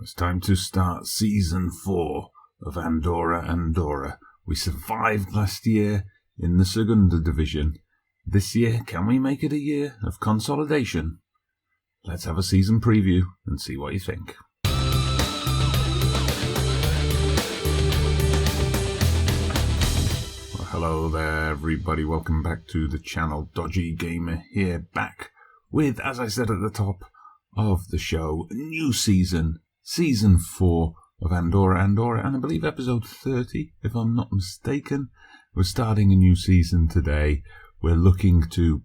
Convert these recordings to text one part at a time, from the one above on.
It's time to start Season 4 of Andorra. We survived last year in the Segunda Division. This year, can we make it a year of consolidation? Let's have a season preview and see what you think. Well, hello there everybody, welcome back to the channel. Dodgy Gamer here, back with, as I said at the top of the show, a new season. Season 4 of Andorra, and I believe episode 30, if I'm not mistaken. We're starting a new season today. We're looking to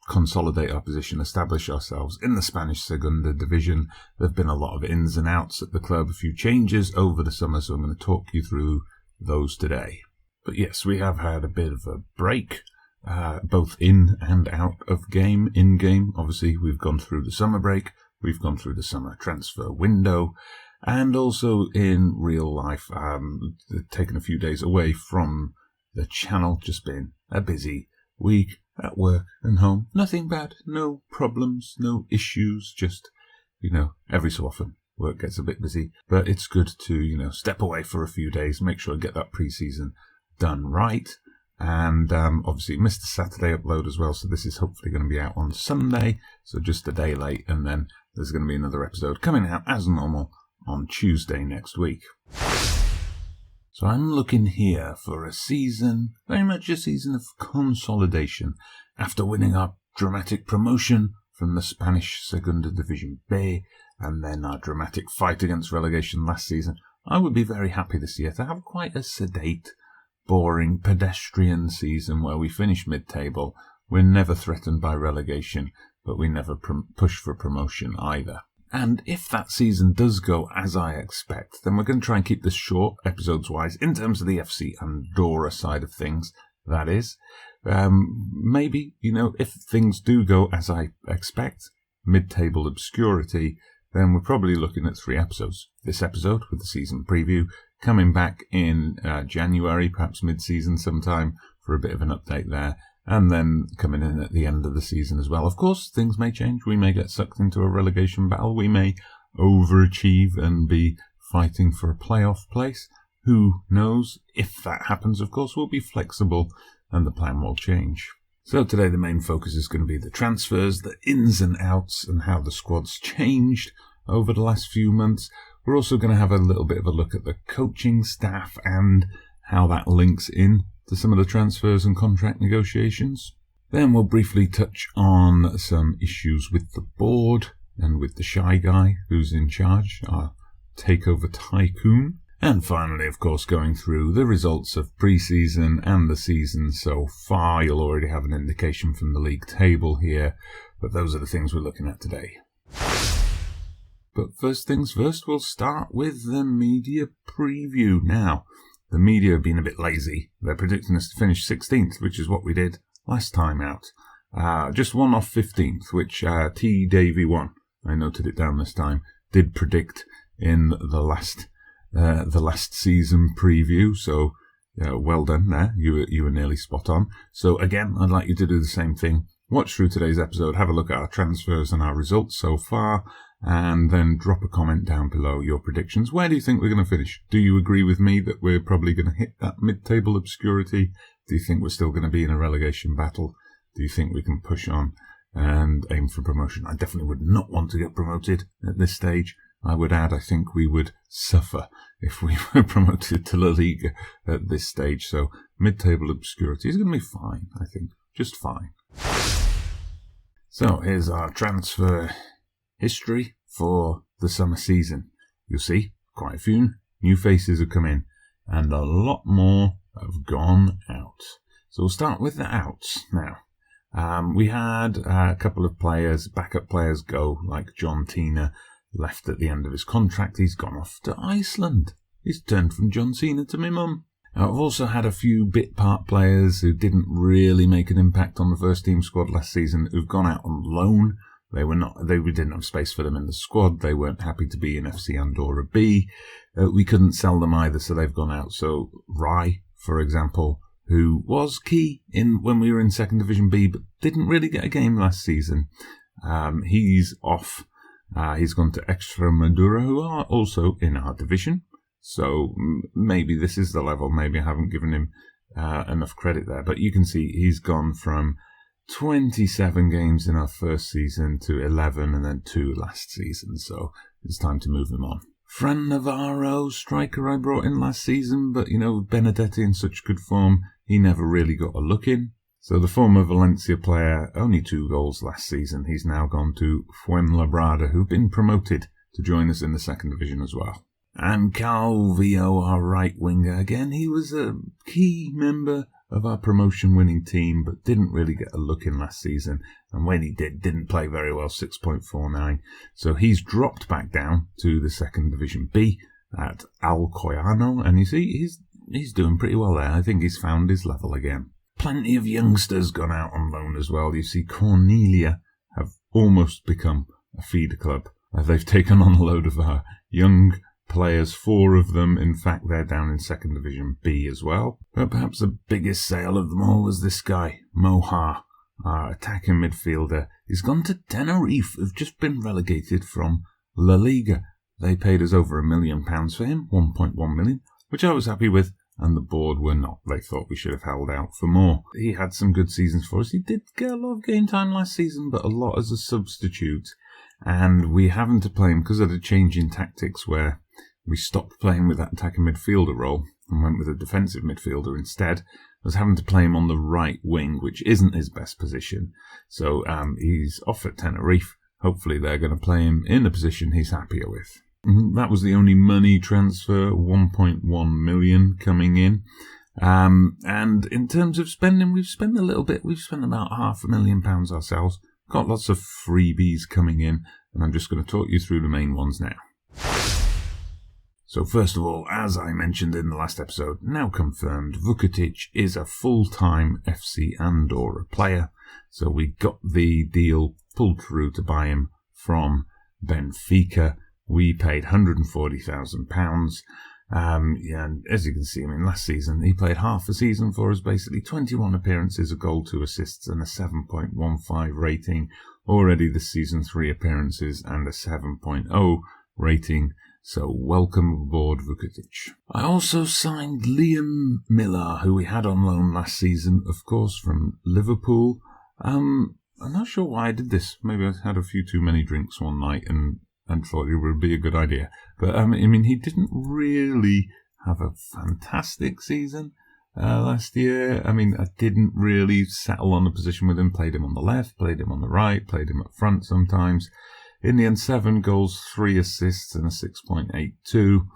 consolidate our position, establish ourselves in the Spanish Segunda Division. There have been a lot of ins and outs at the club, a few changes over the summer, so I'm going to talk you through those today. But yes, we have had a bit of a break, both in and out of game. In game, obviously, we've gone through the summer break. We've gone through the summer transfer window, and also in real life, taken a few days away from the channel. Just been a busy week at work and home. Nothing bad, no problems, no issues, just, every so often work gets a bit busy. But it's good to, step away for a few days, make sure I get that pre-season done right. And obviously missed the Saturday upload as well, so this is hopefully going to be out on Sunday, so just a day late, and then there's going to be another episode coming out as normal on Tuesday next week. So I'm looking here for a season, very much a season of consolidation. After winning our dramatic promotion from the Spanish Segunda Division B, and then our dramatic fight against relegation last season, I would be very happy this year to have quite a sedate, boring, pedestrian season where we finish mid-table. We're never threatened by relegation, but we never push for promotion either. And if that season does go as I expect, then we're going to try and keep this short, episodes-wise, in terms of the FC Andorra side of things, that is. Maybe, if things do go as I expect, mid-table obscurity, then we're probably looking at 3 episodes. This episode with the season preview, coming back in January, perhaps mid-season sometime, for a bit of an update there, and then coming in at the end of the season as well. Of course, things may change. We may get sucked into a relegation battle. We may overachieve and be fighting for a playoff place. Who knows? If that happens, of course, we'll be flexible and the plan will change. So today the main focus is going to be the transfers, the ins and outs, and how the squad's changed over the last few months. We're also going to have a little bit of a look at the coaching staff and how that links in to some of the transfers and contract negotiations. Then we'll briefly touch on some issues with the board and with the shy guy who's in charge, our takeover tycoon. And finally, of course, going through the results of pre-season and the season so far. You'll already have an indication from the league table here, but those are the things we're looking at today. But first things first, we'll start with the media preview. Now, the media have been a bit lazy. They're predicting us to finish 16th, which is what we did last time out. Just one off 15th, which T. Davey won. I noted it down this time. Did predict in the last season preview. So well done there. You were nearly spot on. So again, I'd like you to do the same thing. Watch through today's episode, have a look at our transfers and our results so far, and then drop a comment down below your predictions. Where do you think we're going to finish? Do you agree with me that we're probably going to hit that mid-table obscurity? Do you think we're still going to be in a relegation battle? Do you think we can push on and aim for promotion? I definitely would not want to get promoted at this stage. I would add, I think we would suffer if we were promoted to La Liga at this stage. So mid-table obscurity is going to be fine, I think. Just fine. So here's our transfer history for the summer season. You'll see quite a few new faces have come in and a lot more have gone out. So we'll start with the outs now. We had a couple of players, backup players go, like John Cena left at the end of his contract. He's gone off to Iceland. He's turned from John Cena to my mum. I've also had a few bit part players who didn't really make an impact on the first team squad last season who've gone out on loan. We didn't have space for them in the squad. They weren't happy to be in FC Andorra B. We couldn't sell them either, so they've gone out. So Rai, for example, who was key when we were in Second Division B, but didn't really get a game last season. He's off. He's gone to Extremadura, who are also in our division. So maybe this is the level. Maybe I haven't given him enough credit there. But you can see he's gone from 27 games in our first season to 11 and then 2 last season. So it's time to move him on. Fran Navarro, striker I brought in last season, but, Benedetti in such good form, he never really got a look in. So the former Valencia player, only 2 goals last season. He's now gone to Fuenlabrada, who've been promoted to join us in the second division as well. And Calvillo, our right winger, again, he was a key member of our promotion-winning team, but didn't really get a look in last season. And when he didn't play very well, 6.49. So he's dropped back down to the second division B at Alcoyano. And you see, he's doing pretty well there. I think he's found his level again. Plenty of youngsters gone out on loan as well. You see, Cornelia have almost become a feeder club. They've taken on a load of our young players, 4 of them. In fact, they're down in second division B as well. But perhaps the biggest sale of them all was this guy, Moha, our attacking midfielder. He's gone to Tenerife, who've just been relegated from La Liga. They paid us over £1 million for him, 1.1 million, which I was happy with, and the board were not. They thought we should have held out for more. He had some good seasons for us. He did get a lot of game time last season, but a lot as a substitute. And we having to play him because of the change in tactics where we stopped playing with that attacking midfielder role and went with a defensive midfielder instead. I was having to play him on the right wing, which isn't his best position. So he's off at Tenerife. Hopefully they're going to play him in a position he's happier with. That was the only money transfer, 1.1 million coming in. And in terms of spending, we've spent a little bit. We've spent about £500,000 ourselves. Got lots of freebies coming in, and I'm just going to talk you through the main ones now. So first of all, as I mentioned in the last episode, now confirmed, Vukotic is a full-time FC Andorra player. So we got the deal pulled through to buy him from Benfica. We paid £140,000. And as you can see, last season he played half a season for us, basically 21 appearances, a goal, 2 assists, and a 7.15 rating. Already this season, 3 appearances and a 7.0 rating. So welcome aboard, Vukotic. I also signed Liam Miller, who we had on loan last season, of course, from Liverpool. I'm not sure why I did this. Maybe I had a few too many drinks one night and thought it would be a good idea. But, he didn't really have a fantastic season last year. I didn't really settle on a position with him. Played him on the left, played him on the right, played him up front sometimes. In the end, 7 goals, 3 assists, and a 6.82.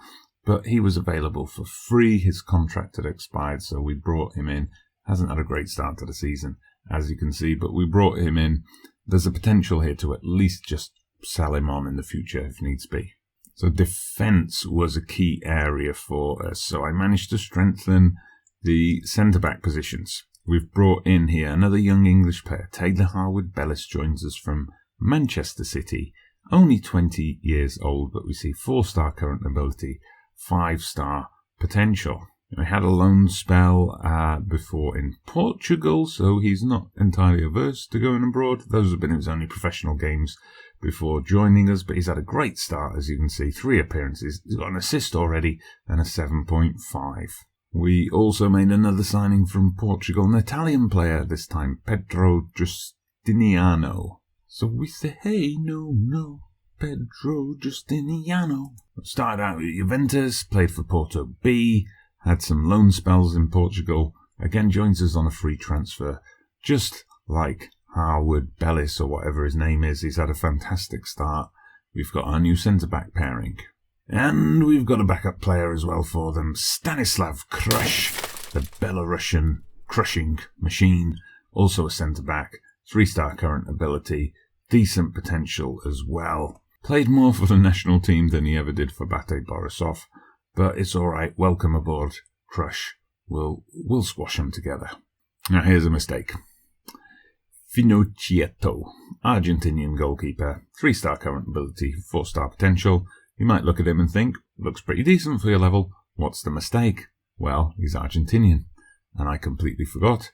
But he was available for free. His contract had expired, so we brought him in. Hasn't had a great start to the season, as you can see, but we brought him in. There's a potential here to at least just sell him on in the future if needs be. So defence was a key area for us. So I managed to strengthen the centre-back positions. We've brought in here another young English player. Taylor Harwood-Bellis joins us from Manchester City. Only 20 years old, but we see 4-star current ability, 5-star potential. We had a loan spell before in Portugal, so he's not entirely averse to going abroad. Those have been his only professional games before joining us, but he's had a great start, as you can see. 3 appearances, he's got an assist already, and a 7.5. We also made another signing from Portugal, an Italian player this time, Pedro Justiniano. So we say, hey, no, Pedro Justiniano. Started out at Juventus, played for Porto B, had some loan spells in Portugal, again joins us on a free transfer, just like Harwood-Bellis or whatever his name is. He's had a fantastic start. We've got our new centre-back pairing. And we've got a backup player as well for them, Stanislav Krush, the Belarusian crushing machine, also a centre-back, 3-star current ability, decent potential as well. Played more for the national team than he ever did for Bate Borisov, but it's alright, welcome aboard, Krush. We'll squash them together. Now here's a mistake. Finocchietto, Argentinian goalkeeper, 3-star current ability, 4-star potential. You might look at him and think, looks pretty decent for your level. What's the mistake? Well, he's Argentinian, and I completely forgot.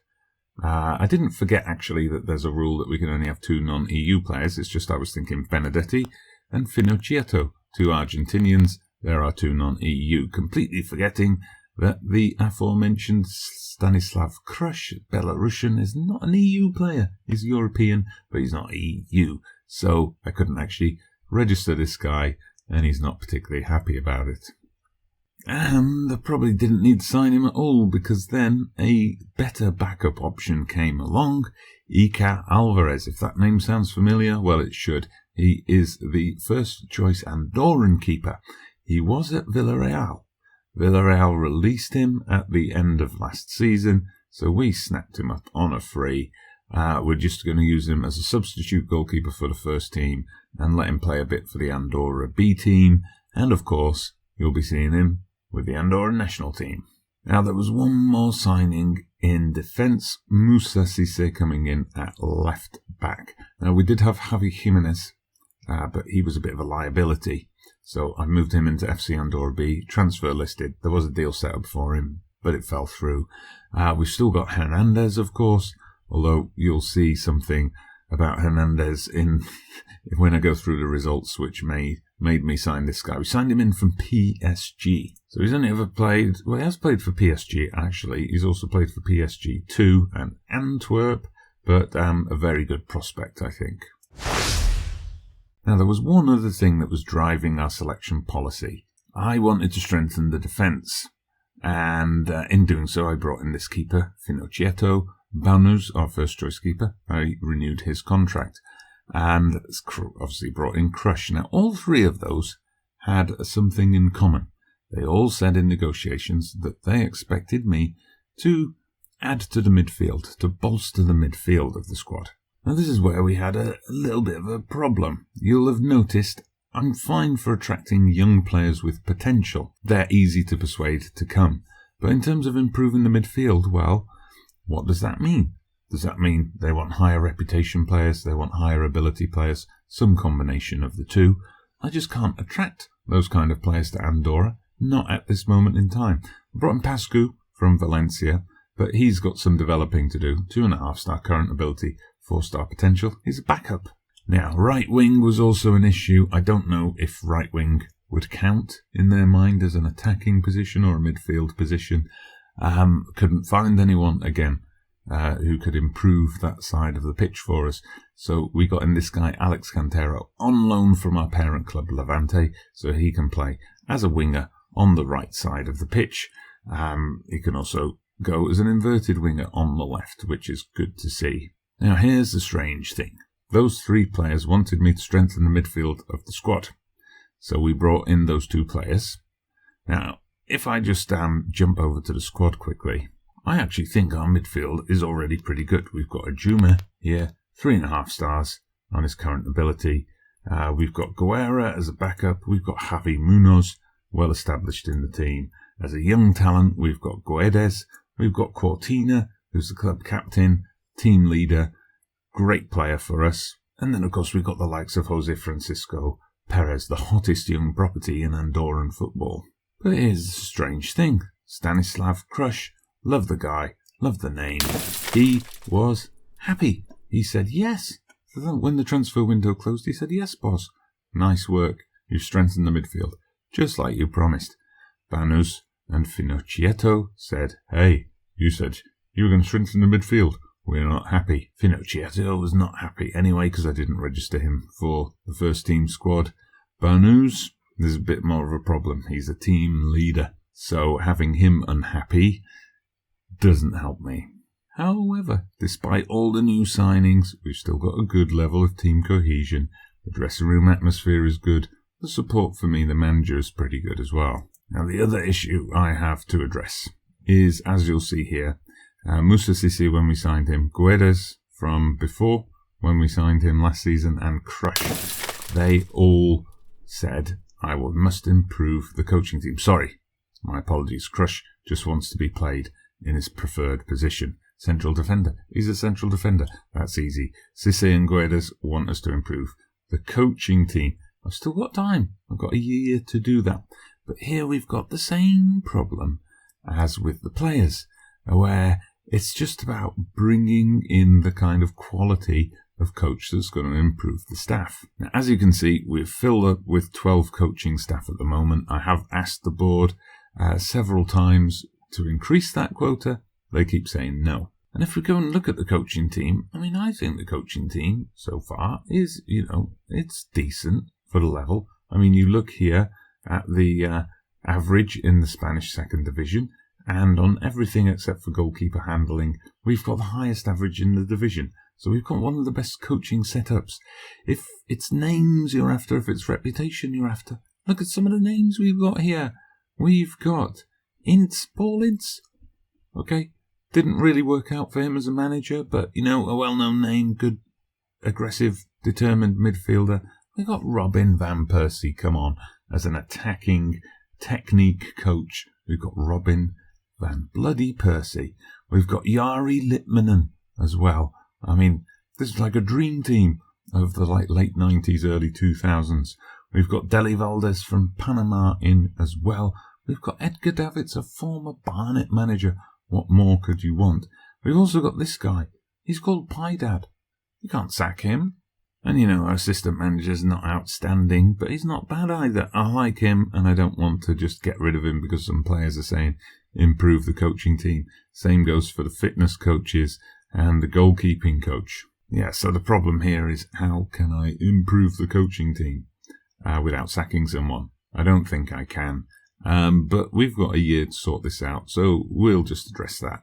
I didn't forget, actually, that there's a rule that we can only have 2 non-EU players. It's just I was thinking Benedetti, and Finocchietto, 2 Argentinians. There are 2 non-EU, completely forgetting that the aforementioned Stanislav Krush, Belarusian, is not an EU player. He's European, but he's not EU. So I couldn't actually register this guy, and he's not particularly happy about it. And I probably didn't need to sign him at all, because then a better backup option came along. Iker Alvarez, if that name sounds familiar, well, it should. He is the first choice Andorran keeper. He was at Villarreal. Villarreal released him at the end of last season, so we snapped him up on a free. We're just going to use him as a substitute goalkeeper for the first team and let him play a bit for the Andorra B team. And of course, you'll be seeing him with the Andorra national team. Now, there was one more signing in defence, Musa Cisse coming in at left back. Now, we did have Javi Jimenez, but he was a bit of a liability. So I moved him into FC Andorra B, transfer listed. There was a deal set up for him, but it fell through. We've still got Hernandez, of course, although you'll see something about Hernandez when I go through the results, which made me sign this guy. We signed him in from PSG. So he's only ever played, well, he has played for PSG, actually. He's also played for PSG 2 and Antwerp, but a very good prospect, I think. Now, there was one other thing that was driving our selection policy. I wanted to strengthen the defence, and in doing so, I brought in this keeper, Finocchietto. Banus, our first choice keeper, I renewed his contract, and obviously brought in Krush. Now, all 3 of those had something in common. They all said in negotiations that they expected me to add to the midfield, to bolster the midfield of the squad. Now, this is where we had a little bit of a problem. You'll have noticed I'm fine for attracting young players with potential. They're easy to persuade to come. But in terms of improving the midfield, well, what does that mean? Does that mean they want higher reputation players, they want higher ability players, some combination of the two? I just can't attract those kind of players to Andorra, not at this moment in time. I brought in Pascu from Valencia, but he's got some developing to do. 2.5-star current ability, 4-star potential. He's a backup. Now, right wing was also an issue. I don't know if right wing would count in their mind as an attacking position or a midfield position. Couldn't find anyone, again, who could improve that side of the pitch for us. So we got in this guy, Alex Cantero, on loan from our parent club, Levante, so he can play as a winger on the right side of the pitch. He can also go as an inverted winger on the left, which is good to see. Now, here's the strange thing. Those 3 players wanted me to strengthen the midfield of the squad. So we brought in those 2 players. Now, if I just jump over to the squad quickly, I actually think our midfield is already pretty good. We've got a Juma here, 3.5 stars on his current ability. We've got Guerra as a backup. We've got Javi Munoz, well established in the team. As a young talent, we've got Guedes. We've got Cortina, who's the club captain, team leader, great player for us. And then, of course, we've got the likes of Jose Francisco Perez, the hottest young property in Andorran football. But here's a strange thing. Stanislav Krush, love the guy, love the name. He was happy. He said yes. When the transfer window closed, he said, yes, boss. Nice work. You've strengthened the midfield, just like you promised. Banus and Finocchietto said, hey, you said you were going to strengthen the midfield. We're not happy. Finocchietto was not happy anyway because I didn't register him for the first team squad. Banus, there's a bit more of a problem. He's a team leader, so having him unhappy doesn't help me. However, despite all the new signings, we've still got a good level of team cohesion. The dressing room atmosphere is good. The support for me, the manager, is pretty good as well. Now, the other issue I have to address is, as you'll see here, Musa Cisse when we signed him, Guedes from before when we signed him last season, and Krush. They all said I must improve the coaching team. Sorry, my apologies. Krush just wants to be played in his preferred position. Central defender. He's a central defender. That's easy. Cisse and Guedes want us to improve the coaching team. I've still got time. I've got a year to do that. But here we've got the same problem as with the players, where it's just about bringing in the kind of quality of coach that's going to improve the staff. Now, as you can see, we've filled up with 12 coaching staff at the moment. I have asked the board several times to increase that quota. They keep saying no. And if we go and look at the coaching team, I mean, I think the coaching team so far is, it's decent for the level. I mean, you look here at the average in the Spanish second division, and on everything except for goalkeeper handling, we've got the highest average in the division. So we've got one of the best coaching setups. If it's names you're after, if it's reputation you're after, look at some of the names we've got here. We've got Paul Ince. Okay. Didn't really work out for him as a manager, but, a well-known name, good, aggressive, determined midfielder. We got Robin Van Persie, come on, as an attacking technique coach. We've got Robin Van Bloody Persie. We've got Jari Litmanen as well. I mean, this is like a dream team of the late 90s, early 2000s. We've got Deli Valdez from Panama in as well. We've got Edgar Davids, a former Barnet manager. What more could you want? We've also got this guy. He's called Pie Dad. You can't sack him. And our assistant manager's not outstanding, but he's not bad either. I like him, and I don't want to just get rid of him because some players are saying improve the coaching team. Same goes for the fitness coaches and the goalkeeping coach. Yeah, so the problem here is how can I improve the coaching team without sacking someone? I don't think I can. But we've got a year to sort this out, so we'll just address that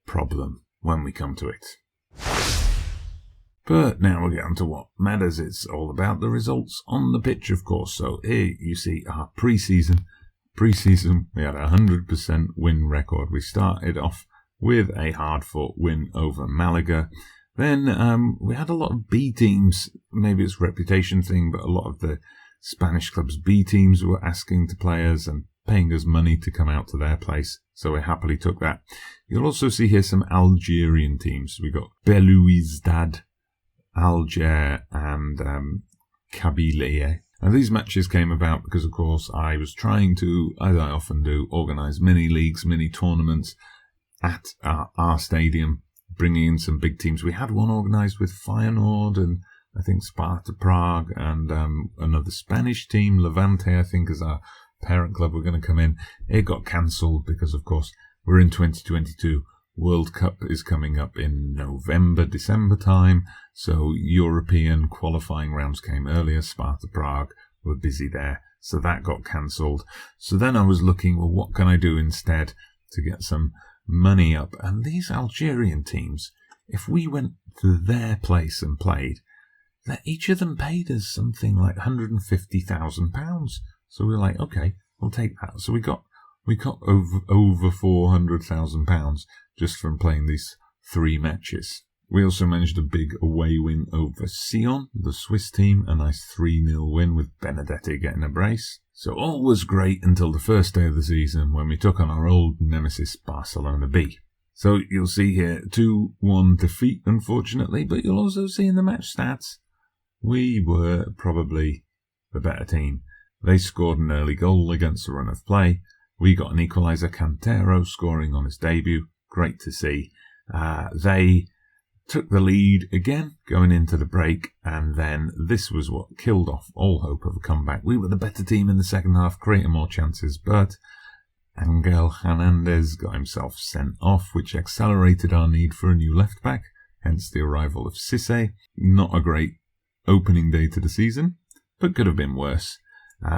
problem when we come to it. But now we'll get on to what matters. It's all about the results on the pitch, of course. So here you see our pre-season. Pre-season, we had a 100% win record. We started off with a hard-fought win over Malaga. Then we had a lot of B teams. Maybe it's a reputation thing, but a lot of the Spanish clubs' B teams were asking to players and paying us money to come out to their place, so we happily took that. You'll also see here some Algerian teams. We got Belouizdad, Alger, and Kabylie. And these matches came about because, of course, I was trying to, as I often do, organise mini leagues, mini tournaments at our stadium, bringing in some big teams. We had one organised with Feyenoord and I think Sparta Prague and another Spanish team, Levante, I think, is our parent club. We're going to come in. It got cancelled because, of course, we're in 2022. World Cup is coming up in November, December time. So European qualifying rounds came earlier. Sparta Prague were busy there. So that got cancelled. So then I was looking, well, what can I do instead to get some money up? And these Algerian teams, if we went to their place and played, that each of them paid us something like £150,000. So we were like, okay, we'll take that. So we got over £400,000 just from playing these 3 matches. We also managed a big away win over Sion, the Swiss team, a nice 3-0 win with Benedetti getting a brace. So all was great until the first day of the season when we took on our old nemesis Barcelona B. So you'll see here 2-1 defeat, unfortunately, but you'll also see in the match stats, we were probably the better team. They scored an early goal against the run of play. We got an equaliser, Cantero scoring on his debut. Great to see. They took the lead again going into the break, and then this was what killed off all hope of a comeback. We were the better team in the second half, creating more chances, but Angel Hernandez got himself sent off, which accelerated our need for a new left-back, hence the arrival of Cisse. Not a great opening day to the season, but could have been worse.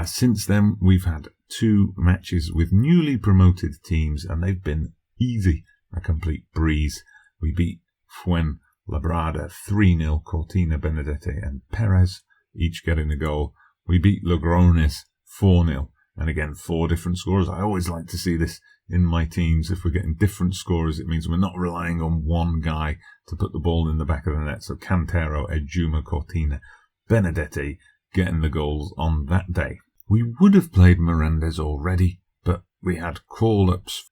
Since then, we've had 2 matches with newly promoted teams, and they've been easy, a complete breeze. We beat Fuenlabrada 3-0, Cortina, Benedetti and Perez, each getting a goal. We beat Logroñés 4-0, and again, 4 different scorers. I always like to see this in my teams. If we're getting different scorers, it means we're not relying on one guy to put the ball in the back of the net. So Cantero, Ejuma, Cortina, Benedetti getting the goals on that day. We would have played Mirandes already, but we had call-ups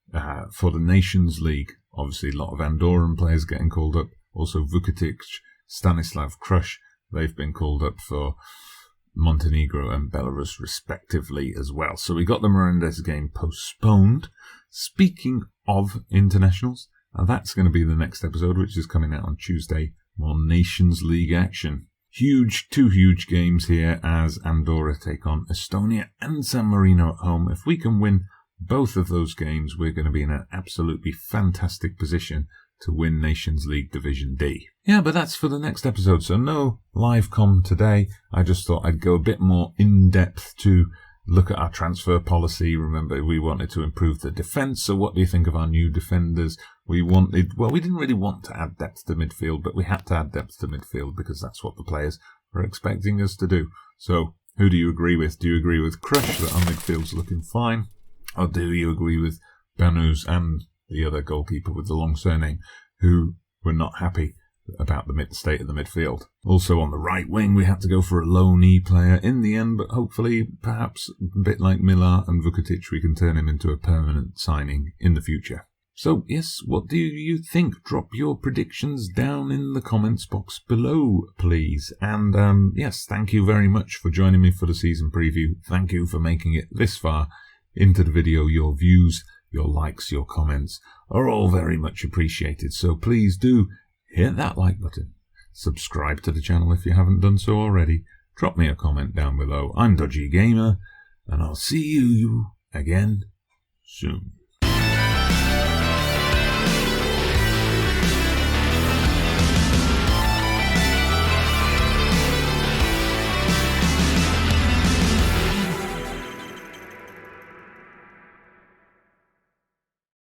for the Nations League. Obviously, a lot of Andorran players getting called up. Also, Vukotic, Stanislav Krush, they've been called up for Montenegro and Belarus, respectively, as well. So we got the Mirandes game postponed. Speaking of internationals, that's going to be the next episode, which is coming out on Tuesday more Nations League action. Two huge games here as Andorra take on Estonia and San Marino at home. If we can win both of those games, we're going to be in an absolutely fantastic position to win Nations League Division D. Yeah, but that's for the next episode, so no live com today. I just thought I'd go a bit more in-depth to look at our transfer policy. Remember, we wanted to improve the defence, so what do you think of our new defenders? We didn't really want to add depth to midfield, but we had to add depth to midfield because that's what the players were expecting us to do. So, who do you agree with? Do you agree with Crush that our midfield's looking fine? Or do you agree with Banus and the other goalkeeper with the long surname who were not happy about the state of the midfield? Also on the right wing, we had to go for a loanee player in the end, but hopefully, perhaps a bit like Milar and Vukotic, we can turn him into a permanent signing in the future. So, yes, what do you think? Drop your predictions down in the comments box below, please. And, yes, thank you very much for joining me for the season preview. Thank you for making it this far into the video. Your views, your likes, your comments are all very much appreciated. So please do hit that like button. Subscribe to the channel if you haven't done so already. Drop me a comment down below. I'm Dodgy Gamer, and I'll see you again soon.